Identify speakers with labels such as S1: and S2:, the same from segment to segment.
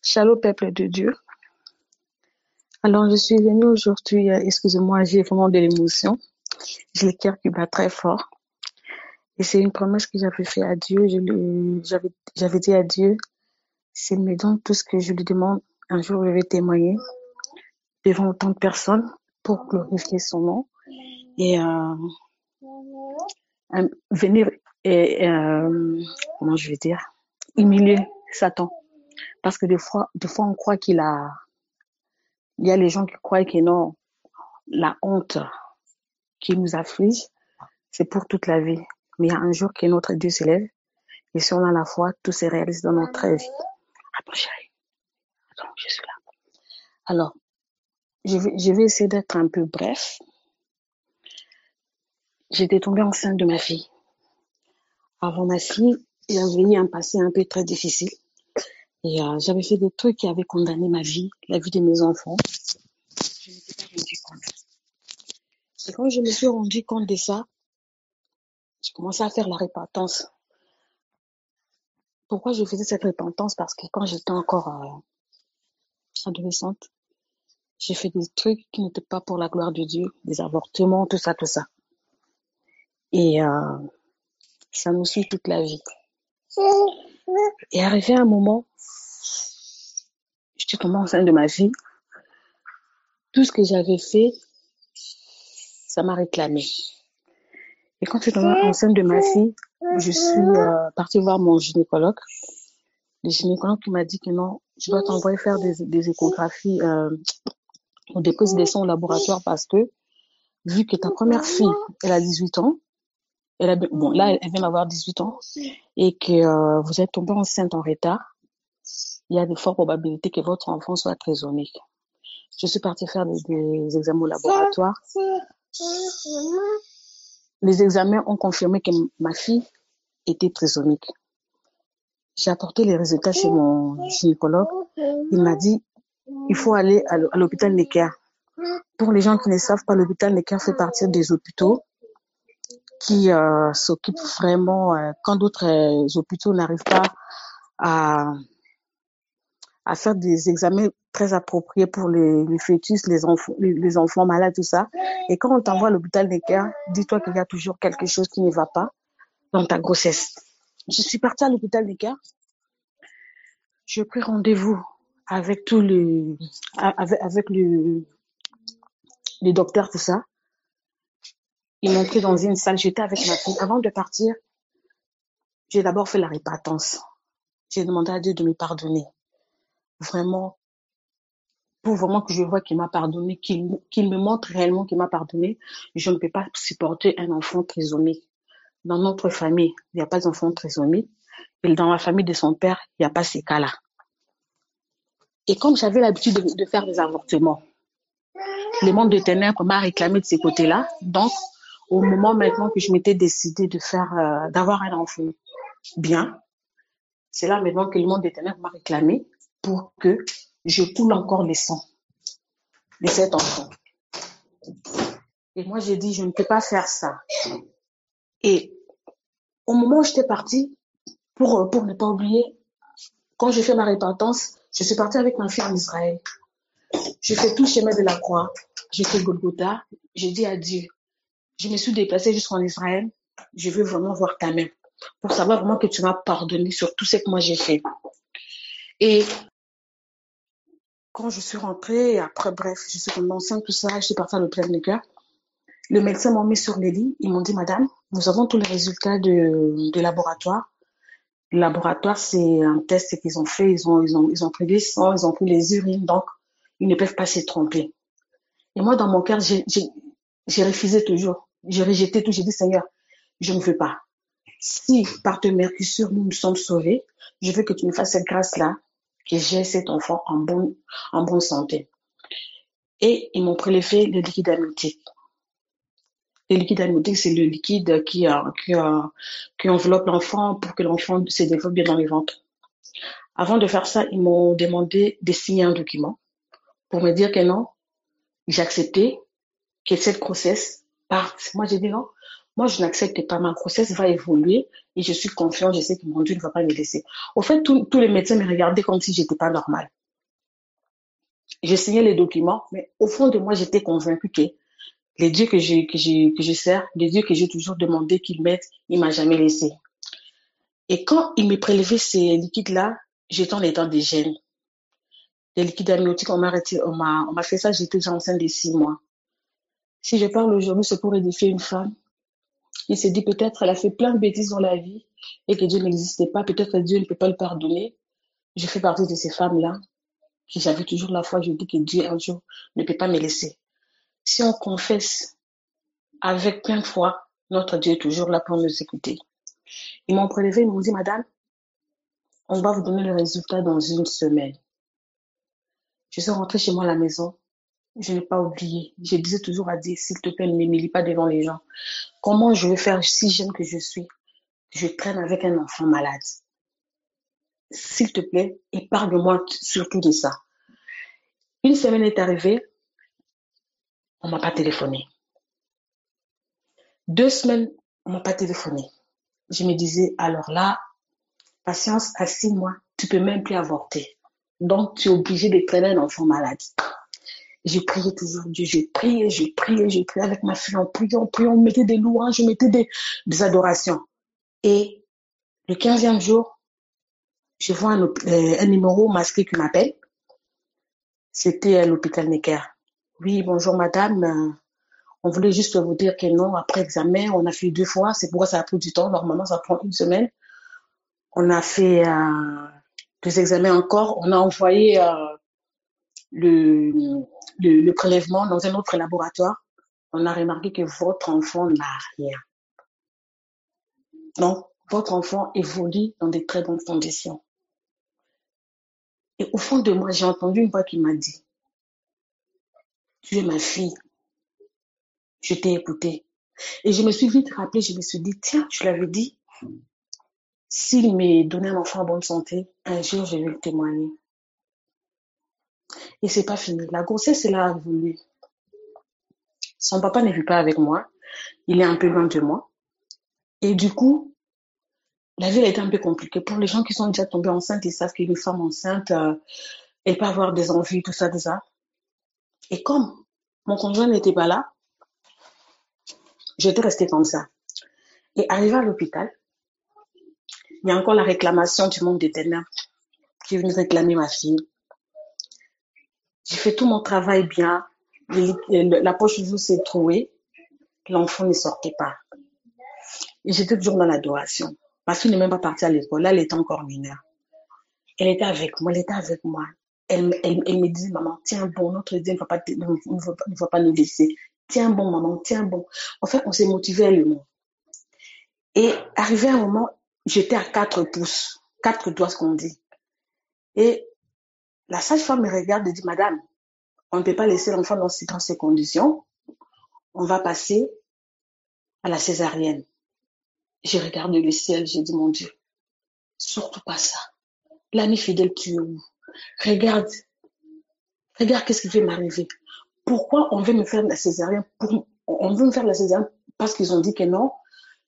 S1: Shalom peuple de Dieu. Alors je suis venue aujourd'hui, excusez-moi, j'ai vraiment de l'émotion. J'ai le cœur qui bat très fort. Et c'est une promesse que j'avais fait à Dieu. J'avais dit à Dieu, s'il me donne tout ce que je lui demande, un jour je vais témoigner devant autant de personnes pour glorifier son nom et venir et comment je vais dire, humilier Satan. Parce que des fois on croit il y a les gens qui croient que non, la honte qui nous afflige, c'est pour toute la vie. Mais il y a un jour que notre Dieu s'élève et si on a la foi, tout se réalise dans notre vie. Attends, chérie. Attends, je suis là. Alors, je vais essayer d'être un peu bref. J'étais tombée enceinte de ma fille. Avant ma fille, j'avais eu un passé un peu très difficile. Et j'avais fait des trucs qui avaient condamné ma vie, la vie de mes enfants. Je ne m'étais pas rendu compte. Et quand je me suis rendu compte de ça, j'ai commencé à faire la repentance. Pourquoi je faisais cette repentance? Parce que quand j'étais encore adolescente, j'ai fait des trucs qui n'étaient pas pour la gloire de Dieu, des avortements, tout ça, tout ça. Et ça nous suit toute la vie. Et arrivé à un moment, j'étais tombée enceinte de ma fille. Tout ce que j'avais fait, ça m'a réclamé. Et quand je suis tombée enceinte de ma fille, je suis partie voir mon gynécologue. Le gynécologue qui m'a dit que non, je dois t'envoyer faire des échographies ou déposer des sons au laboratoire parce que vu que ta première fille, elle a 18 ans, là, elle vient d'avoir 18 ans, et que vous êtes tombée enceinte en retard, il y a de fortes probabilités que votre enfant soit trisomique. Je suis partie faire des examens au laboratoire. Les examens ont confirmé que ma fille était trisomique. J'ai apporté les résultats chez mon gynécologue. Il m'a dit, il faut aller à l'hôpital Necker. Pour les gens qui ne savent pas, l'hôpital Necker fait partie des hôpitaux qui s'occupent vraiment, quand d'autres hôpitaux n'arrivent pas à faire des examens très appropriés pour les fœtus, les enfants malades, tout ça. Et quand on t'envoie à l'hôpital Necker, dis-toi qu'il y a toujours quelque chose qui ne va pas dans ta grossesse. Je suis partie à l'hôpital Necker. J'ai pris rendez-vous avec avec les docteurs, tout ça. Ils m'ont pris dans une salle, j'étais avec ma fille. Avant de partir, j'ai d'abord fait la repentance. J'ai demandé à Dieu de me pardonner. Vraiment, pour vraiment que je vois qu'il m'a pardonné, qu'il me montre réellement qu'il m'a pardonné. Je ne peux pas supporter un enfant trisomique. Dans notre famille, il n'y a pas d'enfant trisomique. Et dans la famille de son père, il n'y a pas ces cas-là. Et comme j'avais l'habitude de faire des avortements, le monde de ténèbres m'a réclamé de ces côtés-là. Donc, au moment maintenant que je m'étais décidée d'avoir un enfant bien, c'est là maintenant que le monde des ténèbres m'a réclamé pour que je coule encore les sangs de cet enfant. Et moi, j'ai dit, je ne peux pas faire ça. Et au moment où j'étais partie, pour ne pas oublier, quand j'ai fait ma repentance, je suis partie avec ma fille en Israël. J'ai fait tout le chemin de la croix. J'ai fait Golgotha. J'ai dit à Dieu, je me suis déplacée jusqu'en Israël. Je veux vraiment voir ta main pour savoir vraiment que tu m'as pardonné sur tout ce que moi j'ai fait. Et quand je suis rentrée, après, bref, je suis tombée enceinte, tout ça, je suis partie à l'hôpital Necker. Le médecin m'a mis sur les lits. Ils m'ont dit, madame, nous avons tous les résultats de laboratoire. Le laboratoire, c'est un test qu'ils ont fait. Ils ont pris les sangs, ils ont pris les urines, donc ils ne peuvent pas se tromper. Et moi, dans mon cœur, j'ai refusé toujours. J'ai rejeté tout. J'ai dit, Seigneur, je ne veux pas. Si par tes mercure nous sommes sauvés, je veux que tu me fasses cette grâce-là, que j'ai cet enfant en bonne santé. Et ils m'ont prélevé le liquide amniotique. Le liquide amniotique, c'est le liquide qui enveloppe l'enfant pour que l'enfant se développe bien dans le ventre. Avant de faire ça, ils m'ont demandé de signer un document pour me dire que non, j'ai accepté que cette grossesse parte. Moi, j'ai dit non, moi, je n'accepte pas. Ma grossesse va évoluer. Et je suis confiante, je sais que mon Dieu ne va pas me laisser. Au fait, tous les médecins me regardaient comme si j'étais pas normale. J'ai signé les documents, mais au fond de moi, j'étais convaincue que les dieux que je sers, les dieux que j'ai toujours demandé qu'ils m'aident, il m'a jamais laissé. Et quand il me prélevait ces liquides-là, j'étais en état de gêne. Les liquides amniotiques, on m'a fait ça, j'étais déjà enceinte de 6 mois. Si je parle aujourd'hui, c'est pour édifier une femme. Il s'est dit peut-être elle a fait plein de bêtises dans la vie et que Dieu n'existait pas. Peut-être que Dieu ne peut pas le pardonner. Je fais partie de ces femmes-là qui j'avais toujours la foi. Je dis que Dieu un jour ne peut pas me laisser. Si on confesse avec plein de foi, notre Dieu est toujours là pour nous écouter. Ils m'ont prélevé, ils m'ont dit, Madame, on va vous donner le résultat dans une semaine. Je suis rentrée chez moi à la maison. Je n'ai pas oublié. Je disais toujours à Dieu, s'il te plaît, ne m'humilie pas devant les gens. Comment je vais faire si jeune que je suis? Je traîne avec un enfant malade. S'il te plaît, épargne-moi surtout de ça. Une semaine est arrivée, on ne m'a pas téléphoné. 2 semaines, on ne m'a pas téléphoné. Je me disais, alors là, patience, à 6 mois, tu ne peux même plus avorter. Donc, tu es obligé de traîner un enfant malade. Je priais toujours Dieu, je priais avec ma fille, on priait, on mettait des louanges, je mettais des adorations. Et le 15e jour, je vois un numéro masqué qui m'appelle. C'était à l'hôpital Necker. Oui, bonjour madame. On voulait juste vous dire que non, après examen, on a fait 2 fois. C'est pourquoi ça a pris du temps. Normalement, ça prend une semaine. On a fait 2 examens encore. On a envoyé le prélèvement dans un autre laboratoire. On a remarqué que votre enfant n'a rien. Donc, votre enfant évolue dans de très bonnes conditions. Et au fond de moi, j'ai entendu une voix qui m'a dit, tu es ma fille, je t'ai écoutée. Et je me suis vite rappelée, je me suis dit, tiens, je l'avais dit, s'il m'est donné un enfant en bonne santé, un jour, je vais le témoigner. Et c'est pas fini. La grossesse, elle a évolué. Son papa ne vit pas avec moi. Il est un peu loin de moi. Et du coup, la vie a été un peu compliquée. Pour les gens qui sont déjà tombés enceintes, ils savent qu'une femme enceinte, elle peut avoir des envies, tout ça, tout ça. Et comme mon conjoint n'était pas là, j'étais restée comme ça. Et arrivé à l'hôpital, il y a encore la réclamation du monde des ténèbres qui est venu réclamer ma fille. J'ai fait tout mon travail bien. La poche de joue s'est trouée. L'enfant ne sortait pas. Et j'étais toujours dans l'adoration. Ma fille n'est même pas partie à l'école. Là, elle était encore mineure. Elle était avec moi. Elle était avec moi. Elle me disait, maman, tiens bon, notre Dieu ne va pas nous laisser. Tiens bon, maman, tiens bon. En fait, on s'est motivé à le mot. Et arrivé à un moment, j'étais à 4 pouces. 4 doigts, ce qu'on dit. Et la sage-femme me regarde et dit, madame, on ne peut pas laisser l'enfant dans ces conditions. On va passer à la césarienne. J'ai regardé le ciel, j'ai dit, mon Dieu, surtout pas ça. L'ami fidèle, tu es où? Regarde, qu'est-ce qui va m'arriver. Pourquoi on veut me faire la césarienne? On veut me faire la césarienne parce qu'ils ont dit que non,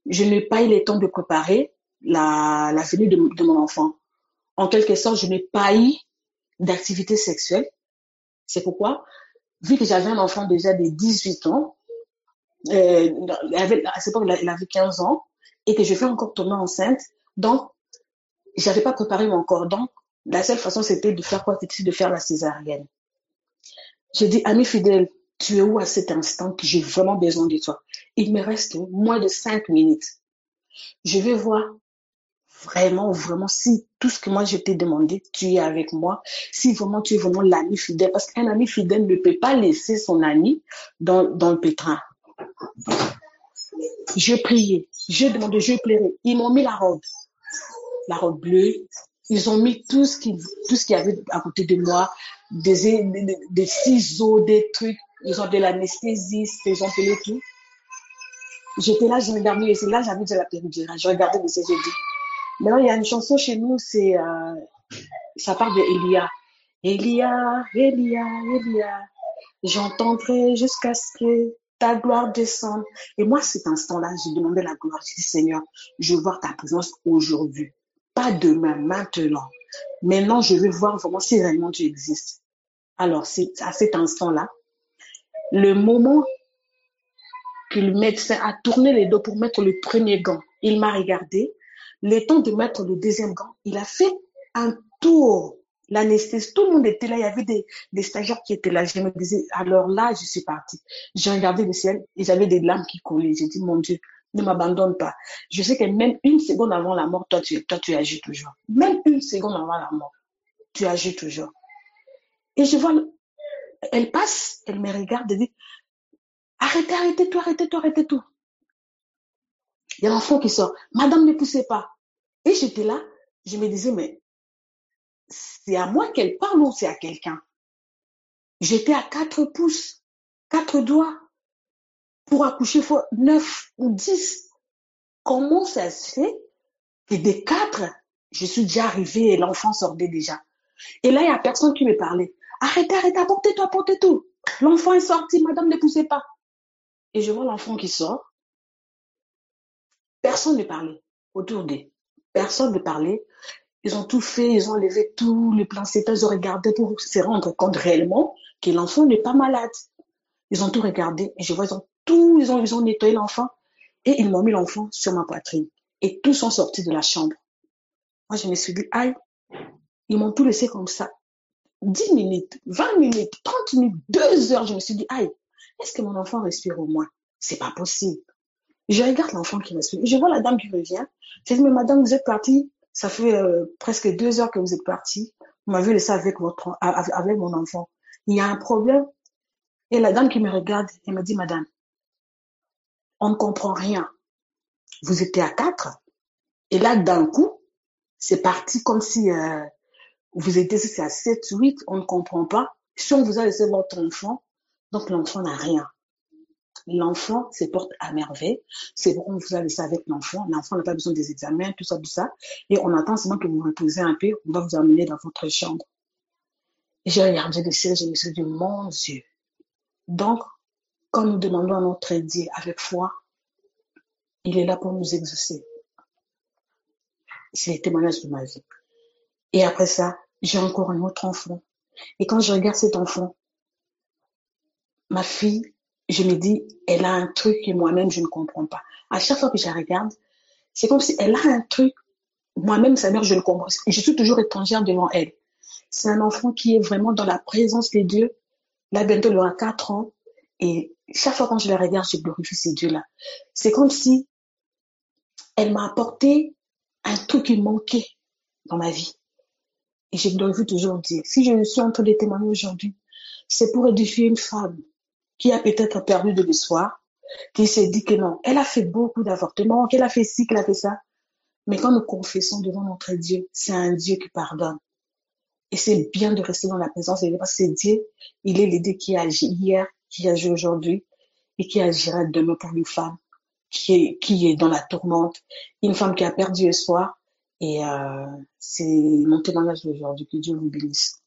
S1: je n'ai pas eu le temps de préparer la venue de mon enfant. En quelque sorte, je n'ai pas eu d'activité sexuelle. C'est pourquoi, vu que j'avais un enfant déjà de 18 ans, à cette époque, il avait 15 ans, et que je vais encore tomber enceinte, donc, j'avais pas préparé mon corps. Donc, la seule façon, c'était de faire quoi? C'était de faire la césarienne. J'ai dit, ami fidèle, tu es où à cet instant que j'ai vraiment besoin de toi? Il me reste moins de 5 minutes. Je vais voir vraiment, vraiment, si tout ce que moi je t'ai demandé, tu es avec moi, si vraiment tu es vraiment l'ami fidèle, parce qu'un ami fidèle ne peut pas laisser son ami dans le pétrin. Je priais, je demandais, je pleurais. Ils m'ont mis la robe bleue. Ils ont mis tout ce qu'il y avait à côté de moi, des ciseaux, des trucs. Ils ont de l'anesthésiste, ils ont fait tout. J'étais là, je regardais, et là, j'avais déjà la péridurale. Je regardais les j'ai dit. Maintenant, il y a une chanson chez nous, ça part de Elia. Elia, Elia, Elia. J'entendrai jusqu'à ce que ta gloire descende. Et moi, cet instant-là, j'ai demandé la gloire. J'ai dit, Seigneur, je veux voir ta présence aujourd'hui. Pas demain, maintenant. Maintenant, je veux voir vraiment si réellement tu existes. Alors, c'est à cet instant-là, le moment que le médecin a tourné les dos pour mettre le premier gant, il m'a regardé. Le temps de mettre le deuxième gant, il a fait un tour. L'anesthésie, tout le monde était là. Il y avait des stagiaires qui étaient là. Je me disais, alors là, je suis partie. J'ai regardé le ciel et j'avais des larmes qui coulaient. J'ai dit, mon Dieu, ne m'abandonne pas. Je sais que même une seconde avant la mort, toi, tu agis toujours. Même une seconde avant la mort, tu agis toujours. Et je vois, elle passe, elle me regarde et dit, arrêtez tout, arrêtez tout, arrêtez tout. Il y a l'enfant qui sort. Madame, ne poussez pas. Et j'étais là, je me disais, mais c'est à moi qu'elle parle ou c'est à quelqu'un? J'étais à 4 pouces, 4 doigts. Pour accoucher, il faut 9 ou 10. Comment ça se fait que des 4, je suis déjà arrivée et l'enfant sortait déjà? Et là, il n'y a personne qui me parlait. Arrêtez, arrêtez, apportez tout, apportez tout. L'enfant est sorti, madame, ne poussez pas. Et je vois l'enfant qui sort. Personne ne parlait autour d'eux. Personne ne parlait. Ils ont tout fait, ils ont levé tout, le placenta, ils ont regardé pour se rendre compte réellement que l'enfant n'est pas malade. Ils ont tout regardé et je vois, ils ont nettoyé l'enfant et ils m'ont mis l'enfant sur ma poitrine. Et tous sont sortis de la chambre. Moi, je me suis dit, aïe, ils m'ont tout laissé comme ça. 10 minutes, 20 minutes, 30 minutes, 2 heures, je me suis dit, aïe, est-ce que mon enfant respire au moins? C'est pas possible. Je regarde l'enfant qui respire. Et je vois la dame qui revient. Je dis, mais madame, vous êtes partie. Ça fait presque 2 heures que vous êtes partie. Vous m'avez laissé avec mon enfant. Il y a un problème. Et la dame qui me regarde, elle me dit, madame, on ne comprend rien. Vous étiez à 4. Et là, d'un coup, c'est parti comme si vous étiez à 7, 8. On ne comprend pas. Si on vous a laissé votre enfant, donc l'enfant n'a rien. L'enfant se porte à merveille. C'est pourquoi on vous a laissé avec l'enfant. L'enfant n'a pas besoin des examens, tout ça, tout ça. Et on attend seulement que vous vous reposez un peu. On va vous amener dans votre chambre. Et j'ai regardé le ciel, je me suis dit, mon Dieu. Donc, quand nous demandons à notre Dieu avec foi, il est là pour nous exaucer. C'est les témoignages de ma vie. Et après ça, j'ai encore un autre enfant. Et quand je regarde cet enfant, ma fille, je me dis, elle a un truc que moi-même, je ne comprends pas. À chaque fois que je la regarde, c'est comme si elle a un truc, moi-même, sa mère, je le comprends. Je suis toujours étrangère devant elle. C'est un enfant qui est vraiment dans la présence de Dieu. Là, bientôt, il aura 4 ans. Et chaque fois quand je la regarde, je glorifie ces dieux-là. C'est comme si elle m'a apporté un truc qui manquait dans ma vie. Et je glorifie toujours Dieu. Si je suis en train de témoigner aujourd'hui, c'est pour édifier une femme qui a peut-être perdu de l'espoir, qui s'est dit que non, elle a fait beaucoup d'avortements, qu'elle a fait ci, qu'elle a fait ça. Mais quand nous confessons devant notre Dieu, c'est un Dieu qui pardonne. Et c'est bien de rester dans la présence de Dieu parce que c'est Dieu, il est l'idée qui agit hier, qui agit aujourd'hui et qui agira demain pour une femme qui est dans la tourmente, une femme qui a perdu espoir. Et c'est mon témoignage d'aujourd'hui. Que Dieu vous bénisse.